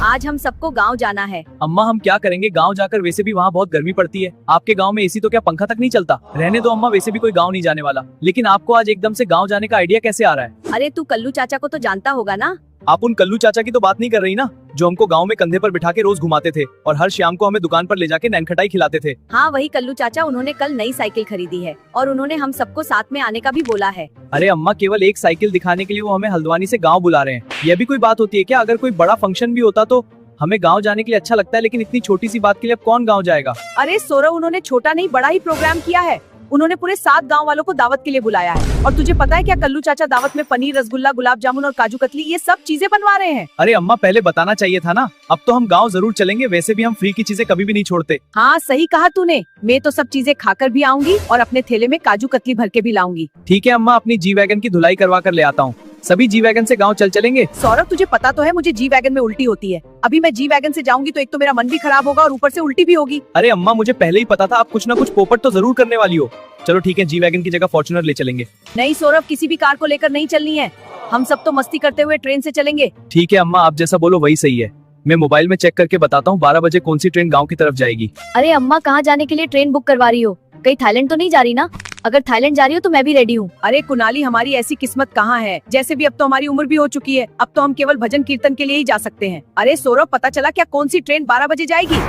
आज हम सबको गांव जाना है। अम्मा हम क्या करेंगे गांव जाकर, वैसे भी वहाँ बहुत गर्मी पड़ती है। आपके गांव में एसी तो क्या पंखा तक नहीं चलता। रहने दो अम्मा, वैसे भी कोई गांव नहीं जाने वाला। लेकिन आपको आज एकदम से गांव जाने का आइडिया कैसे आ रहा है? अरे तू कल्लू चाचा को तो जानता होगा ना। आप उन कल्लू चाचा की तो बात नहीं कर रही ना, जो हमको गांव में कंधे पर बिठा के रोज घुमाते थे और हर शाम को हमें दुकान पर ले जाके नैनखटाई खिलाते थे। हाँ वही कल्लू चाचा, उन्होंने कल नई साइकिल खरीदी है और उन्होंने हम सबको साथ में आने का भी बोला है। अरे अम्मा, केवल एक साइकिल दिखाने के लिए वो हमें हल्द्वानी से गाँव बुला रहे हैं। यह भी कोई बात होती है क्या? अगर कोई बड़ा फंक्शन भी होता तो हमें गांव जाने के लिए अच्छा लगता है, लेकिन इतनी छोटी सी बात के लिए अब कौन गांव जाएगा? अरे सौरभ, उन्होंने छोटा नहीं बड़ा ही प्रोग्राम किया है। उन्होंने पूरे 7 गांव वालों को दावत के लिए बुलाया है। और तुझे पता है क्या, कल्लू चाचा दावत में पनीर, रसगुल्ला, गुलाब जामुन और काजू कतली ये सब चीजें बनवा रहे हैं। अरे अम्मा, पहले बताना चाहिए था ना। अब तो हम गांव जरूर चलेंगे, वैसे भी हम फ्री की चीजें कभी भी नहीं छोड़ते। हाँ सही कहा तूने। मैं तो सब चीजें खाकर भी आऊंगी और अपने थैले में काजू कतली भर के भी लाऊंगी। ठीक है अम्मा, अपनी जी वैगन की धुलाई करवा कर ले आता हूँ। सभी जी वैगन से गांव चलेंगे। सौरभ, तुझे पता तो है मुझे जी वैगन में उल्टी होती है। अभी मैं जी वैगन से जाऊंगी तो एक तो मेरा मन भी खराब होगा और ऊपर से उल्टी भी होगी। अरे अम्मा, मुझे पहले ही पता था आप कुछ न कुछ पोपट तो जरूर करने वाली हो। चलो ठीक है, जी वैगन की जगह फॉर्च्यूनर ले चलेंगे। नहीं सौरभ, किसी भी कार को लेकर नहीं चलनी है। हम सब तो मस्ती करते हुए ट्रेन से चलेंगे। ठीक है अम्मा, आप जैसा बोलो वही सही है। मैं मोबाइल में चेक करके बताता हूँ 12 बजे कौन सी ट्रेन गाँव की तरफ जाएगी। अरे अम्मा, कहाँ जाने के लिए ट्रेन बुक करवा रही हो? कहीं थाईलैंड तो नहीं जा रही ना? अगर थाईलैंड जा रही हो तो मैं भी रेडी हूँ। अरे कुनाली, हमारी ऐसी किस्मत कहाँ है। जैसे भी अब तो हमारी उम्र भी हो चुकी है, अब तो हम केवल भजन कीर्तन के लिए ही जा सकते हैं। अरे सौरभ, पता चला क्या कौन सी ट्रेन 12 बजे जाएगी?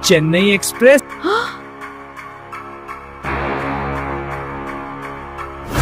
चेन्नई एक्सप्रेस।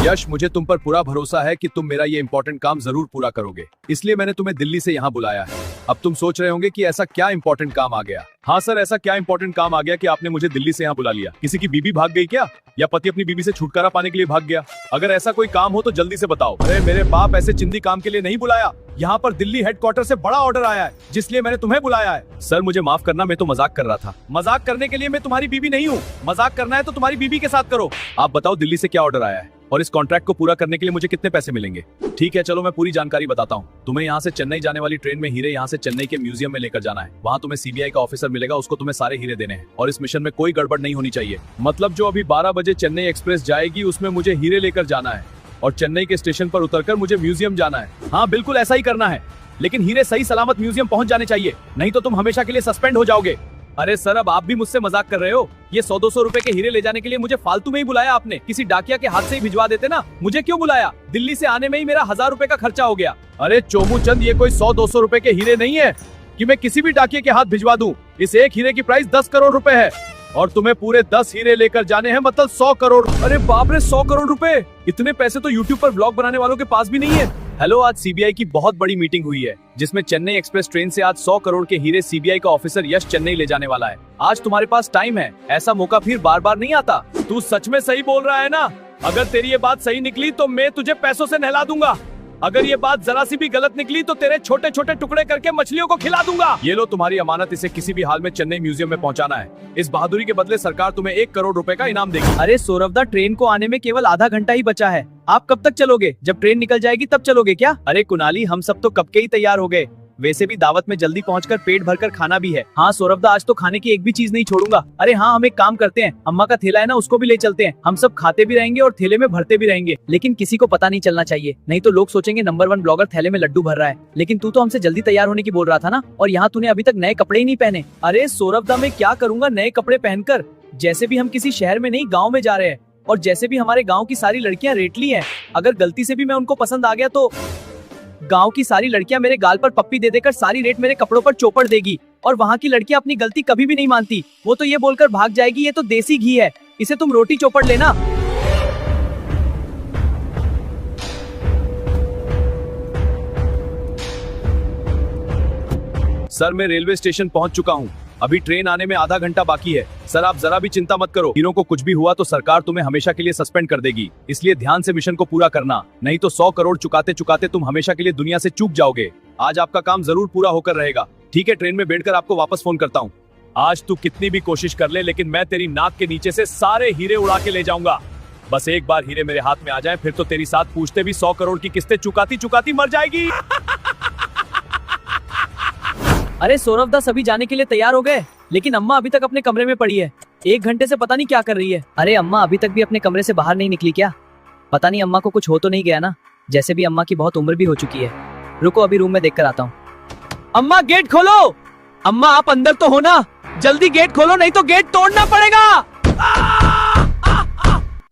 यश, मुझे तुम पर पूरा भरोसा है कि तुम मेरा ये इम्पोर्टेंट काम जरूर पूरा करोगे, इसलिए मैंने तुम्हें दिल्ली से यहाँ बुलाया है। अब तुम सोच रहे होंगे कि ऐसा क्या इम्पोर्टेंट काम आ गया। हाँ सर, ऐसा क्या इम्पोर्टेंट काम आ गया कि आपने मुझे दिल्ली से यहाँ बुला लिया? किसी की बीबी भाग गई क्या, या पति अपनी बीबी से छुटकारा पाने के लिए भाग गया? अगर ऐसा कोई काम हो तो जल्दी से बताओ। अरे मेरे बाप ऐसे चिंदी काम के लिए नहीं बुलाया। यहाँ पर दिल्ली हेडक्वार्टर से बड़ा ऑर्डर आया है, जिसलिए मैंने तुम्हें बुलाया है। सर मुझे माफ करना, मैं तो मजाक कर रहा था। मजाक करने के लिए मैं तुम्हारी बीबी नहीं हूँ। मजाक करना है तो तुम्हारी बीबी के साथ करो। आप बताओ दिल्ली से क्या ऑर्डर आया है और इस कॉन्ट्रैक्ट को पूरा करने के लिए मुझे कितने पैसे मिलेंगे? ठीक है चलो, मैं पूरी जानकारी बताता हूँ। तुम्हें यहाँ से चेन्नई जाने वाली ट्रेन में हीरे यहाँ से चेन्नई के म्यूजियम में लेकर जाना है। वहाँ तुम्हें सीबीआई का ऑफिसर मिलेगा, उसको तुम्हें सारे हीरे देने हैं और इस मिशन में कोई गड़बड़ नहीं होनी चाहिए। मतलब जो अभी 12 बजे चेन्नई एक्सप्रेस जाएगी उसमें मुझे हीरे लेकर जाना है और चेन्नई के स्टेशन पर उतरकर मुझे म्यूजियम जाना है। हाँ बिल्कुल ऐसा ही करना है, लेकिन हीरे सही सलामत म्यूजियम पहुंच जाने चाहिए, नहीं तो तुम हमेशा के लिए सस्पेंड हो जाओगे। अरे सर, अब आप भी मुझसे मजाक कर रहे हो? ये 100-200 रुपए के हीरे ले जाने के लिए मुझे फालतू में ही बुलाया आपने। किसी डाकिया के हाथ से ही भिजवा देते ना, मुझे क्यों बुलाया? दिल्ली से आने में ही मेरा 1000 रुपए का खर्चा हो गया। अरे चोमू चंद, ये कोई 100-200 रुपए के हीरे नहीं है कि मैं किसी भी डाकिये के हाथ भिजवा दूं। इस एक हीरे की प्राइस 10 करोड़ रुपए है और तुम्हें पूरे 10 हीरे लेकर जाने हैं, मतलब 100 करोड़। अरे बाप रे, 100 करोड़ रुपए! इतने पैसे तो यूट्यूब पर व्लॉग बनाने वालों के पास भी नहीं है। हेलो, आज सीबीआई की बहुत बड़ी मीटिंग हुई है, जिसमें चेन्नई एक्सप्रेस ट्रेन से आज 100 करोड़ के हीरे सीबीआई का ऑफिसर यश चेन्नई ले जाने वाला है। आज तुम्हारे पास टाइम है, ऐसा मौका फिर बार बार नहीं आता। तू सच में सही बोल रहा है ना? अगर तेरी ये बात सही निकली तो मैं तुझे पैसों से नहला दूंगा। अगर ये बात जरा सी भी गलत निकली तो तेरे छोटे छोटे टुकड़े करके मछलियों को खिला दूंगा। ये लो तुम्हारी अमानत, इसे किसी भी हाल में चेन्नई म्यूजियम में पहुंचाना है। इस बहादुरी के बदले सरकार तुम्हें 1 करोड़ रुपए का इनाम देगी। अरे सौरभ दा, ट्रेन को आने में केवल आधा घंटा ही बचा है। आप कब तक चलोगे? जब ट्रेन निकल जाएगी तब चलोगे क्या? अरे कुनाली, हम सब तो कब के ही तैयार हो गए। वैसे भी दावत में जल्दी पहुंचकर पेट भरकर खाना भी है। हाँ सौरभ दा, आज तो खाने की एक भी चीज नहीं छोड़ूंगा। अरे हाँ, हम एक काम करते हैं, अम्मा का थैला है ना, उसको भी ले चलते हैं। हम सब खाते भी रहेंगे और थैले में भरते भी रहेंगे, लेकिन किसी को पता नहीं चलना चाहिए, नहीं तो लोग सोचेंगे नंबर 1 ब्लॉगर थैले में लड्डू भर रहा है। लेकिन तू तो हमसे जल्दी तैयार होने की बोल रहा था ना, और यहाँ तूने अभी तक नए कपड़े ही नहीं पहने। अरे सौरभ दा, मैं क्या करूंगा नए कपड़े पहनकर? जैसे भी हम किसी शहर में नहीं, गाँव में जा रहे हैं, और जैसे भी हमारे गाँव की सारी लड़कियां रेटली है। अगर गलती से भी मैं उनको पसंद आ गया तो गांव की सारी लड़कियां मेरे गाल पर पप्पी दे देकर सारी रेट मेरे कपड़ों पर चौपड़ देगी, और वहाँ की लड़कियां अपनी गलती कभी भी नहीं मानती। वो तो ये बोलकर भाग जाएगी, ये तो देसी घी है, इसे तुम रोटी चौपड़ लेना। सर मैं रेलवे स्टेशन पहुंच चुका हूं, अभी ट्रेन आने में आधा घंटा बाकी है। सर आप जरा भी चिंता मत करो, हीरो को कुछ भी हुआ तो सरकार तुम्हें हमेशा के लिए सस्पेंड कर देगी, इसलिए ध्यान से मिशन को पूरा करना, नहीं तो 100 करोड़ चुकाते चुकाते तुम हमेशा के लिए दुनिया से चूक जाओगे। आज आपका काम जरूर पूरा होकर रहेगा। ठीक है, ट्रेन में बैठकर आपको वापस फोन करता हूँ। आज तू कितनी भी कोशिश कर ले, लेकिन मैं तेरी नाक के नीचे से सारे हीरे उड़ा के ले जाऊंगा। बस एक बार हीरे मेरे हाथ में आ जाए, फिर तो तेरी साथ पूछते भी 100 करोड़ की किस्तें चुकाती चुकाती मर जाएगी। अरे सौरभ दा, सभी जाने के लिए तैयार हो गए, लेकिन अम्मा अभी तक अपने कमरे में पड़ी है। 1 घंटे से पता नहीं क्या कर रही है। अरे अम्मा अभी तक भी अपने कमरे से बाहर नहीं निकली क्या? पता नहीं अम्मा को कुछ हो तो नहीं गया ना? जैसे भी अम्मा की बहुत उम्र भी हो चुकी है। रुको अभी रूम में देख कर आता हूँ। अम्मा गेट खोलो। अम्मा आप अंदर तो हो ना, जल्दी गेट खोलो नहीं तो गेट तोड़ना पड़ेगा।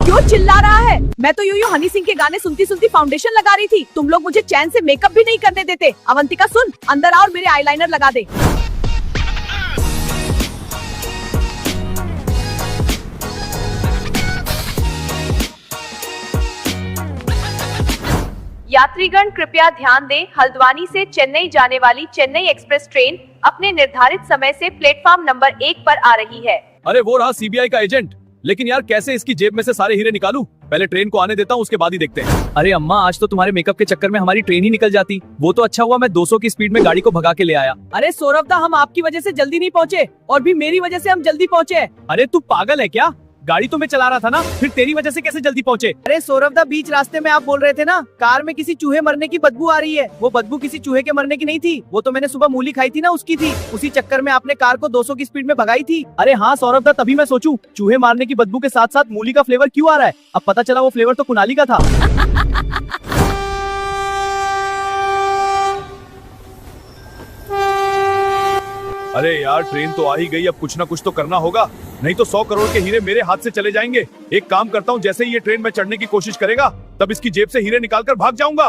क्यों चिल्ला रहा है? मैं तो यूं हनी सिंह के गाने सुनती सुनती फाउंडेशन लगा रही थी। तुम लोग मुझे चैन से मेकअप भी नहीं करने देते। अवंतिका सुन, अंदर आ और मेरे आईलाइनर लगा दे। यात्रीगण कृपया ध्यान दें, हल्द्वानी से चेन्नई जाने वाली चेन्नई एक्सप्रेस ट्रेन अपने निर्धारित समय से प्लेटफॉर्म नंबर 1 पर आ रही है। अरे वो रहा सीबीआई का एजेंट। लेकिन यार कैसे इसकी जेब में से सारे हीरे निकालूं? पहले ट्रेन को आने देता हूँ, उसके बाद ही देखते हैं। अरे अम्मा आज तो तुम्हारे मेकअप के चक्कर में हमारी ट्रेन ही निकल जाती। वो तो अच्छा हुआ मैं 200 की स्पीड में गाड़ी को भगा के ले आया। अरे सौरभदा, हम आपकी वजह से जल्दी नहीं पहुँचे और भी मेरी वजह से हम जल्दी पहुँचे। अरे तू पागल है क्या? गाड़ी तो मैं चला रहा था ना, फिर तेरी वजह से कैसे जल्दी पहुँचे? अरे सौरभदा, बीच रास्ते में आप बोल रहे थे ना कार में किसी चूहे मरने की बदबू आ रही है। वो बदबू किसी चूहे के मरने की नहीं थी, वो तो मैंने सुबह मूली खाई थी ना, उसकी थी। उसी चक्कर में आपने कार को 200 की स्पीड में भगाई थी। अरे हाँ सौरभदा, तभी मैं सोचूं चूहे मारने की बदबू के साथ साथ मूली का फ्लेवर क्यों आ रहा है। अब पता चला वो फ्लेवर तो कुनाली का था। अरे यार ट्रेन तो आ ही गई, अब कुछ ना कुछ तो करना होगा, नहीं तो 100 करोड़ के हीरे मेरे हाथ से चले जाएंगे। एक काम करता हूँ, जैसे ही ये ट्रेन में चढ़ने की कोशिश करेगा तब इसकी जेब से हीरे निकालकर भाग जाऊंगा।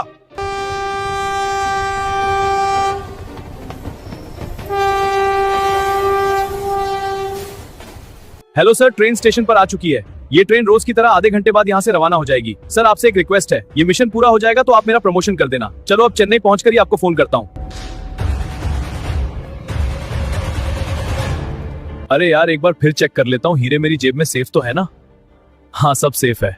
हेलो सर, ट्रेन स्टेशन पर आ चुकी है। ये ट्रेन रोज की तरह आधे घंटे बाद यहाँ से रवाना हो जाएगी। सर आपसे एक रिक्वेस्ट है, ये मिशन पूरा हो जाएगा तो आप मेरा प्रमोशन कर देना। चलो अब चेन्नई पहुंचकर ही आपको फोन करता हूँ। अरे यार एक बार फिर चेक कर लेता हूँ, हीरे मेरी जेब में सेफ तो है ना? हाँ सब सेफ है।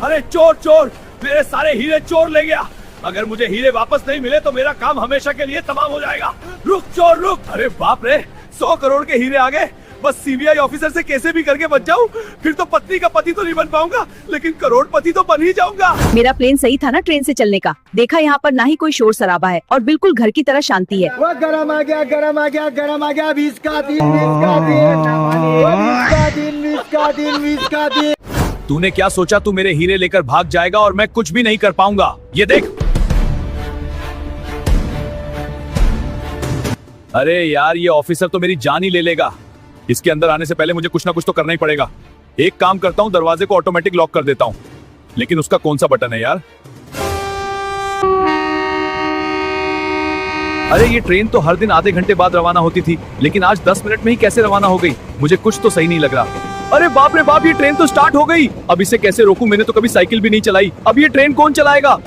अरे चोर चोर, मेरे सारे हीरे चोर ले गया। अगर मुझे हीरे वापस नहीं मिले तो मेरा काम हमेशा के लिए तमाम हो जाएगा। रुक चोर रुक। अरे बाप रे, 100 करोड़ के हीरे आ गए। बस सीबीआई ऑफिसर से कैसे भी करके बच जाऊं, फिर तो पत्नी का पति तो नहीं बन पाऊंगा, लेकिन करोड़पति तो बन ही जाऊंगा। मेरा प्लान सही था ना ट्रेन से चलने का। देखा यहाँ पर ना ही कोई शोर शराबा है और बिल्कुल घर की तरह शांति है। वो गरम आ गया, गरम आ गया, गरम आ गया। 20 का दिन, 20 का दिन, 20 का दिन, 20 का दिन, 20 का दिन। तूने क्या सोचा तू मेरे हीरे लेकर भाग जाएगा और मैं कुछ भी नहीं कर पाऊंगा? ये देख। अरे यार ये ऑफिसर तो मेरी जान ही ले लेगा। इसके अंदर आने से पहले मुझे कुछ ना कुछ तो करना ही पड़ेगा। एक काम करता हूँ, दरवाजे को ऑटोमेटिक लॉक कर देता हूँ, लेकिन उसका कौन सा बटन है यार? अरे ये ट्रेन तो हर दिन आधे घंटे बाद रवाना होती थी, लेकिन आज 10 मिनट में ही कैसे रवाना हो गई? मुझे कुछ तो सही नहीं लग रहा। अरे बाप रे बाप, ये ट्रेन तो स्टार्ट हो गई। अब इसे कैसे रोकूं? मैंने तो कभी साइकिल भी नहीं चलाई। अब ये ट्रेन कौन चलाएगा?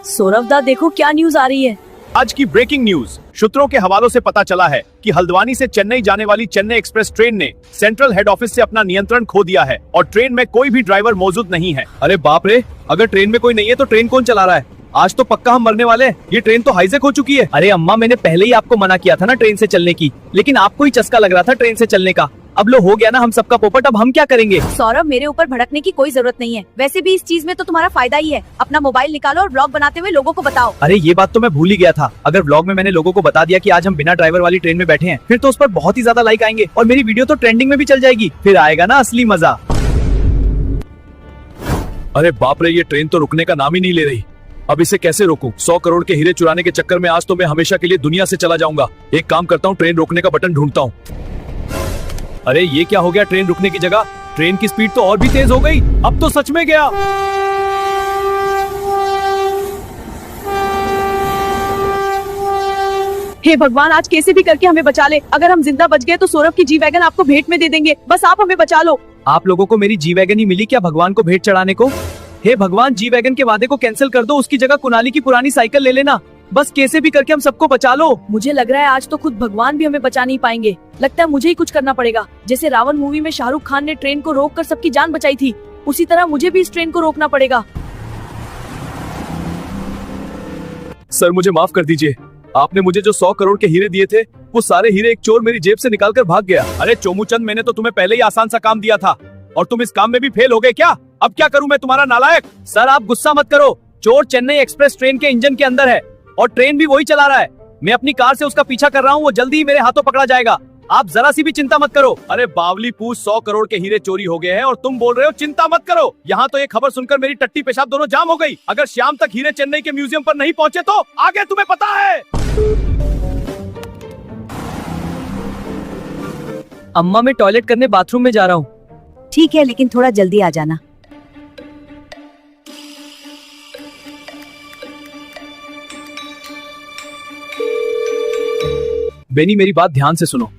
सौरभदा देखो क्या न्यूज आ रही है। आज की ब्रेकिंग न्यूज। सूत्रों के हवालों से पता चला है कि हल्द्वानी से चेन्नई जाने वाली चेन्नई एक्सप्रेस ट्रेन ने सेंट्रल हेड ऑफिस से अपना नियंत्रण खो दिया है और ट्रेन में कोई भी ड्राइवर मौजूद नहीं है। अरे बाप रे, अगर ट्रेन में कोई नहीं है तो ट्रेन कौन चला रहा है? आज तो पक्का हम मरने वाले हैं। ये ट्रेन तो हाईजैक हो चुकी है। अरे अम्मा, मैंने पहले ही आपको मना किया था ना ट्रेन से चलने की, लेकिन आपको ही चस्का लग रहा था ट्रेन से चलने का। अब लो हो गया ना हम सबका पोपट, अब हम क्या करेंगे? सौरभ, मेरे ऊपर भड़कने की कोई जरूरत नहीं है। वैसे भी इस चीज में तो तुम्हारा फायदा ही है। अपना मोबाइल निकालो और ब्लॉग बनाते हुए लोगों को बताओ। अरे ये बात तो मैं भूल ही गया था। अगर ब्लॉग में मैंने लोगों को बता दिया कि आज हम बिना ड्राइवर वाली ट्रेन में बैठे हैं, फिर तो उस पर बहुत ही ज्यादा लाइक आएंगे और मेरी वीडियो तो ट्रेंडिंग में भी चल जाएगी। फिर आएगा ना असली मजा। अरे बाप रे, ये ट्रेन तो रुकने का नाम ही नहीं ले रही। अब इसे कैसे रोकूं? 100 करोड़ के हीरे चुराने के चक्कर में आज तो मैं हमेशा के लिए दुनिया से चला जाऊंगा। एक काम करता हूँ, ट्रेन रोकने का बटन ढूंढता हूँ। अरे ये क्या हो गया? ट्रेन रुकने की जगह ट्रेन की स्पीड तो और भी तेज हो गई। अब तो सच में गया। हे भगवान, आज कैसे भी करके हमें बचा ले। अगर हम जिंदा बच गए तो सौरभ की जी वैगन आपको भेंट में दे देंगे। बस आप हमें बचा लो। आप लोगों को मेरी जी वैगन ही मिली क्या भगवान को भेंट चढ़ाने को? हे भगवान, जी वैगन के वादे को कैंसिल कर दो, उसकी जगह कुनाली की पुरानी साइकिल ले लेना। बस कैसे भी करके हम सबको बचा लो। मुझे लग रहा है आज तो खुद भगवान भी हमें बचा नहीं पाएंगे। लगता है मुझे ही कुछ करना पड़ेगा। जैसे रावण मूवी में शाहरुख खान ने ट्रेन को रोककर सबकी जान बचाई थी, उसी तरह मुझे भी इस ट्रेन को रोकना पड़ेगा। सर मुझे माफ कर दीजिए, आपने मुझे जो 100 करोड़ के हीरे दिए थे वो सारे हीरे एक चोर मेरी जेब से निकाल कर भाग गया। अरे चोमूचंद, मैंने तो तुम्हें पहले ही आसान सा काम दिया था और तुम इस काम में भी फेल हो गए क्या? अब क्या करूं मैं तुम्हारा नालायक? सर आप गुस्सा मत करो। चोर चेन्नई एक्सप्रेस ट्रेन के इंजन के अंदर है और ट्रेन भी वही चला रहा है। मैं अपनी कार से उसका पीछा कर रहा हूँ, वो जल्दी ही मेरे हाथों पकड़ा जाएगा। आप जरा सी भी चिंता मत करो। अरे बावली पूछ, 100 करोड़ के हीरे चोरी हो गए हैं और तुम बोल रहे हो चिंता मत करो। यहाँ तो ये खबर सुनकर मेरी टट्टी पेशाब दोनों जाम हो गई। अगर शाम तक हीरे चेन्नई के म्यूजियम पर नहीं पहुँचे तो आगे तुम्हें पता है। अम्मा, मैं टॉयलेट करने बाथरूम में जा रहा हूँ। ठीक है, लेकिन थोड़ा जल्दी आ जाना। बेनी, मेरी बात ध्यान से सुनो।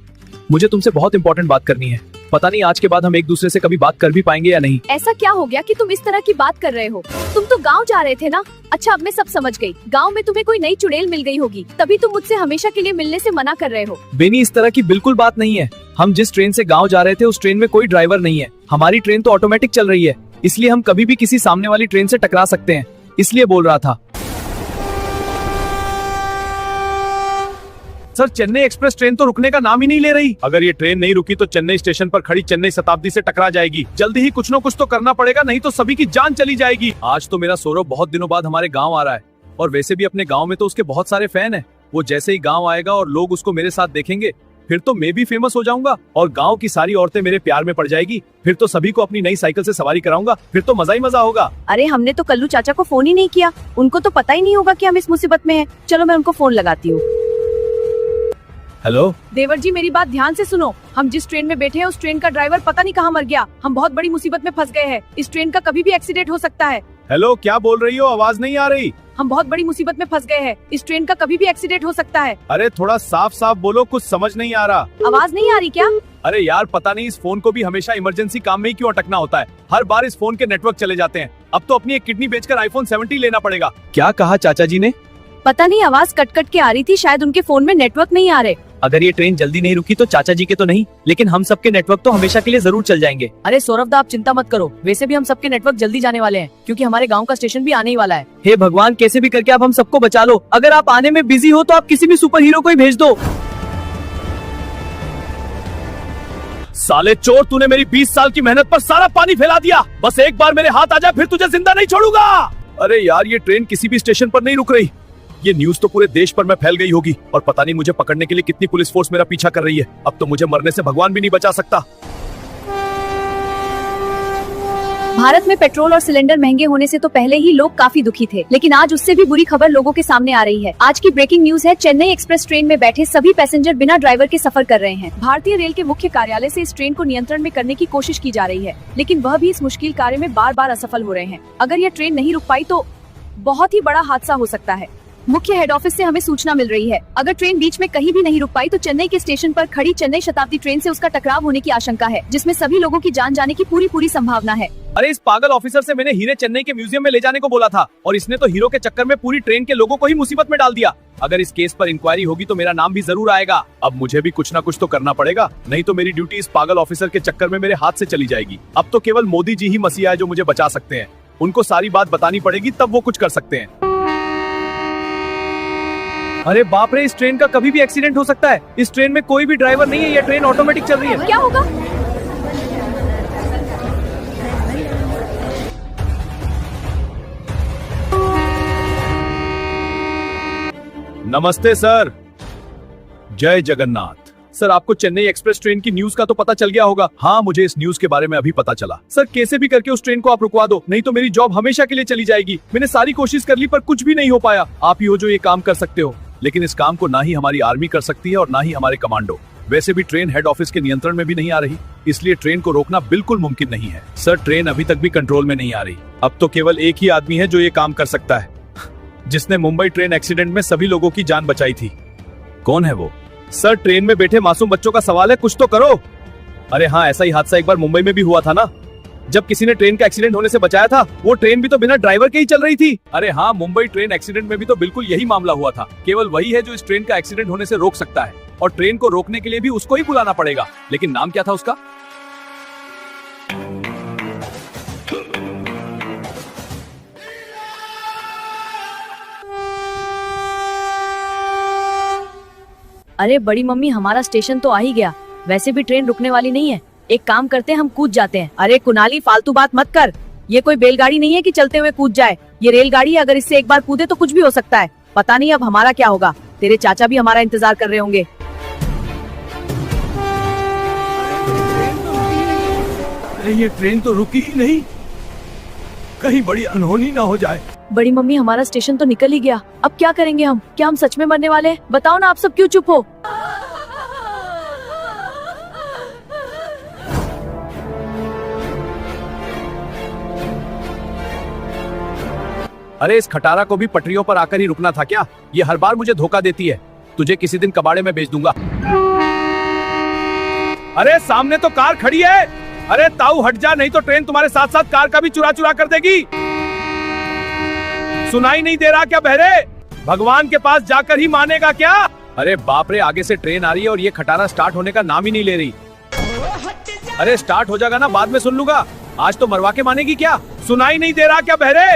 मुझे तुमसे बहुत इंपॉर्टेंट बात करनी है। पता नहीं आज के बाद हम एक दूसरे से कभी बात कर भी पाएंगे या नहीं। ऐसा क्या हो गया कि तुम इस तरह की बात कर रहे हो? तुम तो गांव जा रहे थे ना? अच्छा, अब मैं सब समझ गई। गांव में तुम्हें कोई नई चुड़ैल मिल गई होगी, तभी तुम मुझसे हमेशा के लिए मिलने से मना कर रहे हो। बेनी, इस तरह की बिल्कुल बात नहीं है। हम जिस ट्रेन से गाँव जा रहे थे उस ट्रेन में कोई ड्राइवर नहीं है। हमारी ट्रेन तो ऑटोमेटिक चल रही है, इसलिए हम कभी भी किसी सामने वाली ट्रेन से टकरा सकते हैं, इसलिए बोल रहा था। सर, चेन्नई एक्सप्रेस ट्रेन तो रुकने का नाम ही नहीं ले रही। अगर ये ट्रेन नहीं रुकी तो चेन्नई स्टेशन पर खड़ी चेन्नई शताब्दी से टकरा जाएगी। जल्दी ही कुछ न कुछ तो करना पड़ेगा, नहीं तो सभी की जान चली जाएगी। आज तो मेरा सौरभ बहुत दिनों बाद हमारे गांव आ रहा है, और वैसे भी अपने गांव में तो उसके बहुत सारे फैन हैं। वो जैसे ही गांव आएगा और लोग उसको मेरे साथ देखेंगे, फिर तो मैं भी फेमस हो जाऊंगा और गांव की सारी औरतें मेरे प्यार में पड़ जाएगी। फिर तो सभी को अपनी नई साइकिल से सवारी कराऊंगा, फिर तो मजा ही मजा होगा। अरे, हमने तो कल्लू चाचा को फोन ही नहीं किया। उनको तो पता ही नहीं होगा कि हम इस मुसीबत में हैं। चलो मैं उनको फोन लगाती हूँ। हेलो देवर जी, मेरी बात ध्यान से सुनो। हम जिस ट्रेन में बैठे हैं उस ट्रेन का ड्राइवर पता नहीं कहाँ मर गया। हम बहुत बड़ी मुसीबत में फंस गए हैं। इस ट्रेन का कभी भी एक्सीडेंट हो सकता है। हेलो, क्या बोल रही हो? आवाज नहीं आ रही। हम बहुत बड़ी मुसीबत में फंस गए हैं। इस ट्रेन का कभी भी एक्सीडेंट हो सकता है। अरे थोड़ा साफ साफ बोलो, कुछ समझ नहीं आ रहा। आवाज नहीं आ रही क्या? अरे यार, पता नहीं इस फोन को भी हमेशा इमरजेंसी काम में ही क्यों अटकना होता है। हर बार इस फोन के नेटवर्क चले जाते हैं। अब तो अपनी एक किडनी बेचकर iPhone 17 लेना पड़ेगा। क्या कहा चाचा जी ने? पता नहीं, आवाज कट कट के आ रही थी। शायद उनके फोन में नेटवर्क नहीं आ रहे। अगर ये ट्रेन जल्दी नहीं रुकी तो चाचा जी के तो नहीं, लेकिन हम सबके नेटवर्क तो हमेशा के लिए जरूर चल जाएंगे। अरे सौरभ दा, आप चिंता मत करो। वैसे भी हम सबके नेटवर्क जल्दी जाने वाले हैं, क्योंकि हमारे गांव का स्टेशन भी आने ही वाला है। हे भगवान, कैसे भी करके आप हम सबको बचा लो। अगर आप आने में बिजी हो तो आप किसी भी सुपर हीरो को ही भेज दो। साले चोर, तूने मेरी 20 साल की मेहनत पर सारा पानी फैला दिया। बस एक बार मेरे हाथ आ जाए, फिर तुझे जिंदा नहीं छोड़ूंगा। अरे यार, ये ट्रेन किसी भी स्टेशन पर नहीं रुक रही। ये न्यूज तो पूरे देश पर में फैल गई होगी, और पता नहीं मुझे पकड़ने के लिए कितनी पुलिस फोर्स मेरा पीछा कर रही है। अब तो मुझे मरने से भगवान भी नहीं बचा सकता। भारत में पेट्रोल और सिलेंडर महंगे होने से तो पहले ही लोग काफी दुखी थे, लेकिन आज उससे भी बुरी खबर लोगों के सामने आ रही है। आज की ब्रेकिंग न्यूज है, चेन्नई एक्सप्रेस ट्रेन में बैठे सभी पैसेंजर बिना ड्राइवर के सफर कर रहे हैं। भारतीय रेल के मुख्य कार्यालय से इस ट्रेन को नियंत्रण में करने की कोशिश की जा रही है, लेकिन वह भी इस मुश्किल कार्य में बार बार असफल हो रहे हैं। अगर यह ट्रेन नहीं रुक पाई तो बहुत ही बड़ा हादसा हो सकता है। मुख्य हेड ऑफिस से हमें सूचना मिल रही है, अगर ट्रेन बीच में कहीं भी नहीं रुक पाई तो चेन्नई के स्टेशन पर खड़ी चेन्नई शताब्दी ट्रेन से उसका टकराव होने की आशंका है, जिसमें सभी लोगों की जान जाने की पूरी संभावना है। अरे, इस पागल ऑफिसर से मैंने हीरे चेन्नई के म्यूजियम में ले जाने को बोला था, और इसने तो हीरो के चक्कर में पूरी ट्रेन के लोगों को ही मुसीबत में डाल दिया। अगर इस केस पर इंक्वायरी होगी तो मेरा नाम भी जरूर आएगा। अब मुझे भी कुछ ना कुछ तो करना पड़ेगा, नहीं तो मेरी ड्यूटी इस पागल ऑफिसर के चक्कर में मेरे हाथ से चली जाएगी। अब तो केवल मोदी जी ही मसीहा है जो मुझे बचा सकते हैं। उनको सारी बात बतानी पड़ेगी, तब वो कुछ कर सकते हैं। अरे बाप रे, इस ट्रेन का कभी भी एक्सीडेंट हो सकता है। इस ट्रेन में कोई भी ड्राइवर नहीं है, ये ट्रेन ऑटोमेटिक चल रही है। क्या होगा? नमस्ते सर। जय जगन्नाथ। सर, आपको चेन्नई एक्सप्रेस ट्रेन की न्यूज का तो पता चल गया होगा। हाँ, मुझे इस न्यूज के बारे में अभी पता चला। सर, कैसे भी करके उस ट्रेन को आप रुकवा दो, नहीं तो मेरी जॉब हमेशा के लिए चली जाएगी। मैंने सारी कोशिश कर ली पर कुछ भी नहीं हो पाया। आप ही हो जो ये काम कर सकते हो, लेकिन इस काम को ना ही हमारी आर्मी कर सकती है और ना ही हमारे कमांडो। वैसे भी ट्रेन हेड ऑफिस के नियंत्रण में भी नहीं आ रही, इसलिए ट्रेन को रोकना बिल्कुल मुमकिन नहीं है। सर, ट्रेन अभी तक भी कंट्रोल में नहीं आ रही। अब तो केवल एक ही आदमी है जो ये काम कर सकता है, जिसने मुंबई ट्रेन एक्सीडेंट में सभी लोगों की जान बचाई थी। कौन है वो? सर, ट्रेन में बैठे मासूम बच्चों का सवाल है, कुछ तो करो। अरे हाँ, ऐसा ही हादसा एक बार मुंबई में भी हुआ था ना, जब किसी ने ट्रेन का एक्सीडेंट होने से बचाया था। वो ट्रेन भी तो बिना ड्राइवर के ही चल रही थी। अरे हाँ, मुंबई ट्रेन एक्सीडेंट में भी तो बिल्कुल यही मामला हुआ था। केवल वही है जो इस ट्रेन का एक्सीडेंट होने से रोक सकता है, और ट्रेन को रोकने के लिए भी उसको ही बुलाना पड़ेगा। लेकिन नाम क्या था उसका? अरे बड़ी मम्मी, हमारा स्टेशन तो आ ही गया। वैसे भी ट्रेन रुकने वाली नहीं है। एक काम करते हैं, हम कूद जाते हैं। अरे कुनाली, फालतू बात मत कर। ये कोई बैलगाड़ी नहीं है कि चलते हुए कूद जाए। ये रेलगाड़ी है, अगर इससे एक बार कूदे तो कुछ भी हो सकता है। पता नहीं अब हमारा क्या होगा। तेरे चाचा भी हमारा इंतजार कर रहे होंगे। ये ट्रेन तो रुकी ही नहीं, कहीं बड़ी अनहोनी ना हो जाए। बड़ी मम्मी हमारा स्टेशन तो निकल ही गया, अब क्या करेंगे हम? क्या हम सच में मरने वाले हैं? बताओ ना, आप सब क्यों चुप हो? अरे इस खटारा को भी पटरियों पर आकर ही रुकना था क्या? ये हर बार मुझे धोखा देती है। तुझे किसी दिन कबाड़े में बेच दूंगा। अरे सामने तो कार खड़ी है। अरे ताऊ हट जा, नहीं तो ट्रेन तुम्हारे साथ साथ कार का भी चुरा चुरा कर देगी। सुनाई नहीं दे रहा क्या बहरे? भगवान के पास जाकर ही मानेगा क्या? अरे बाप रे, आगे से ट्रेन आ रही है और ये खटारा स्टार्ट होने का नाम ही नहीं ले रही। अरे स्टार्ट हो जाएगा ना, बाद में सुन लूंगा। आज तो मरवा के मानेगी क्या? सुनाई नहीं दे रहा क्या बहरे?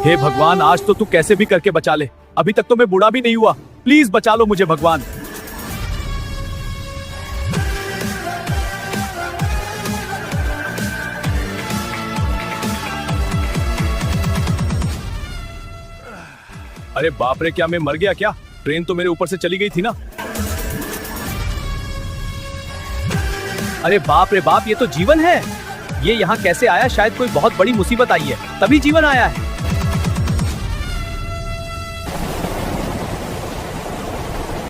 हे भगवान, आज तो तू कैसे भी करके बचा ले। अभी तक तो मैं बूढ़ा भी नहीं हुआ। प्लीज बचा लो मुझे भगवान। अरे बाप रे, क्या मैं मर गया क्या? ट्रेन तो मेरे ऊपर से चली गई थी ना। अरे बाप रे बाप, ये तो जीवन है। ये यहाँ कैसे आया? शायद कोई बहुत बड़ी मुसीबत आई है, तभी जीवन आया है।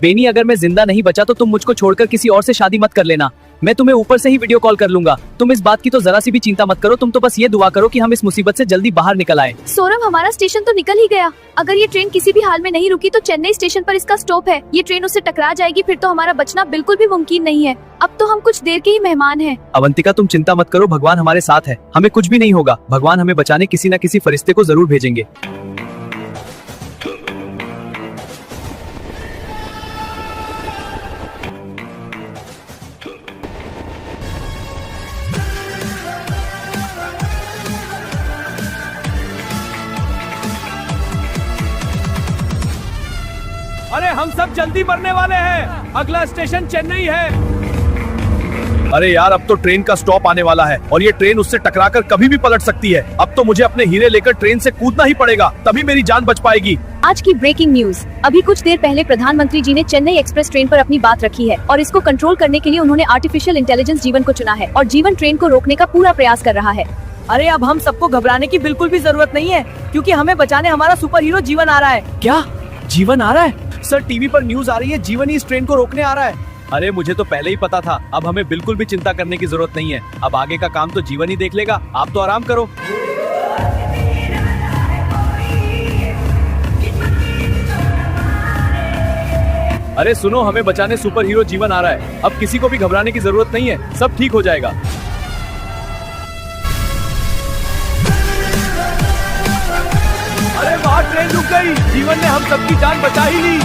बेनी, अगर मैं जिंदा नहीं बचा तो तुम मुझको छोड़कर किसी और से शादी मत कर लेना। मैं तुम्हें ऊपर से ही वीडियो कॉल कर लूंगा। तुम इस बात की तो जरा सी भी चिंता मत करो। तुम तो बस ये दुआ करो कि हम इस मुसीबत से जल्दी बाहर निकल आए। सौरभ, हमारा स्टेशन तो निकल ही गया। अगर ये ट्रेन किसी भी हाल में नहीं रुकी तो चेन्नई स्टेशन पर इसका स्टॉप है। ये ट्रेन उससे टकरा जाएगी, फिर तो हमारा बचना बिल्कुल भी मुमकिन नहीं है। अब तो हम कुछ देर के ही मेहमान हैं। अवंतिका, तुम चिंता मत करो, भगवान हमारे साथ है। हमें कुछ भी नहीं होगा। भगवान हमें बचाने किसी न किसी फरिश्ते को जरूर भेजेंगे। अरे हम सब जल्दी मरने वाले हैं। अगला स्टेशन चेन्नई है। अरे यार, अब तो ट्रेन का स्टॉप आने वाला है और ये ट्रेन उससे टकराकर कभी भी पलट सकती है। अब तो मुझे अपने हीरे लेकर ट्रेन से कूदना ही पड़ेगा, तभी मेरी जान बच पाएगी। आज की ब्रेकिंग न्यूज। अभी कुछ देर पहले प्रधानमंत्री जी ने चेन्नई एक्सप्रेस ट्रेन पर अपनी बात रखी है और इसको कंट्रोल करने के लिए उन्होंने आर्टिफिशियल इंटेलिजेंस जीवन को चुना है और जीवन ट्रेन को रोकने का पूरा प्रयास कर रहा है। अरे अब हम सबको घबराने की बिल्कुल भी जरूरत नहीं है, क्योंकि हमें बचाने हमारा सुपर हीरो जीवन आ रहा है। क्या जीवन आ रहा है? सर, टीवी पर न्यूज आ रही है, जीवन ही इस ट्रेन को रोकने आ रहा है। अरे मुझे तो पहले ही पता था। अब हमें बिल्कुल भी चिंता करने की जरूरत नहीं है। अब आगे का काम तो जीवन ही देख लेगा। आप तो आराम करो। अरे सुनो, हमें बचाने सुपर हीरो जीवन आ रहा है। अब किसी को भी घबराने की जरूरत नहीं है, सब ठीक हो जाएगा। अरे वाह, ट्रेन रुक गई। जीवन ने हम सबकी जान बचा ही ली।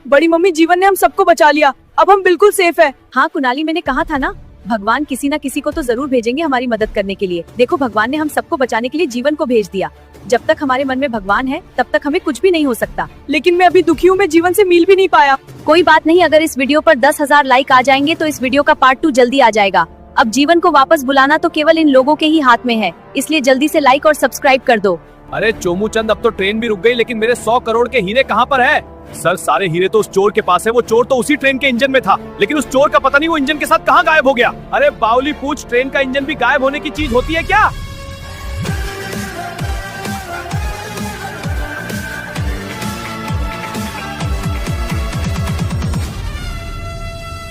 बड़ी मम्मी, जीवन ने हम सबको बचा लिया। अब हम बिल्कुल सेफ है। हाँ कुणाली, मैंने कहा था ना, भगवान किसी न किसी को तो जरूर भेजेंगे हमारी मदद करने के लिए। देखो, भगवान ने हम सबको बचाने के लिए जीवन को भेज दिया। जब तक हमारे मन में भगवान है तब तक हमें कुछ भी नहीं हो सकता। लेकिन मैं अभी दुखी हूँ, मैं जीवन से मिल भी नहीं पाया। कोई बात नहीं, अगर इस वीडियो पर 10,000 लाइक आ जाएंगे तो इस वीडियो का पार्ट 2 जल्दी आ जाएगा। अब जीवन को वापस बुलाना तो केवल इन लोगों के ही हाथ में है, इसलिए जल्दी से लाइक और सब्सक्राइब कर दो। अरे चोमू चंद, अब तो ट्रेन भी रुक गई, लेकिन मेरे 100 करोड़ के हीरे कहाँ पर है? सर, सारे हीरे तो उस चोर के पास है। वो चोर तो उसी ट्रेन के इंजन में था, लेकिन उस चोर का पता नहीं वो इंजन के साथ कहाँ गायब हो गया। अरे बाउली पूछ, ट्रेन का इंजन भी गायब होने की चीज होती है क्या?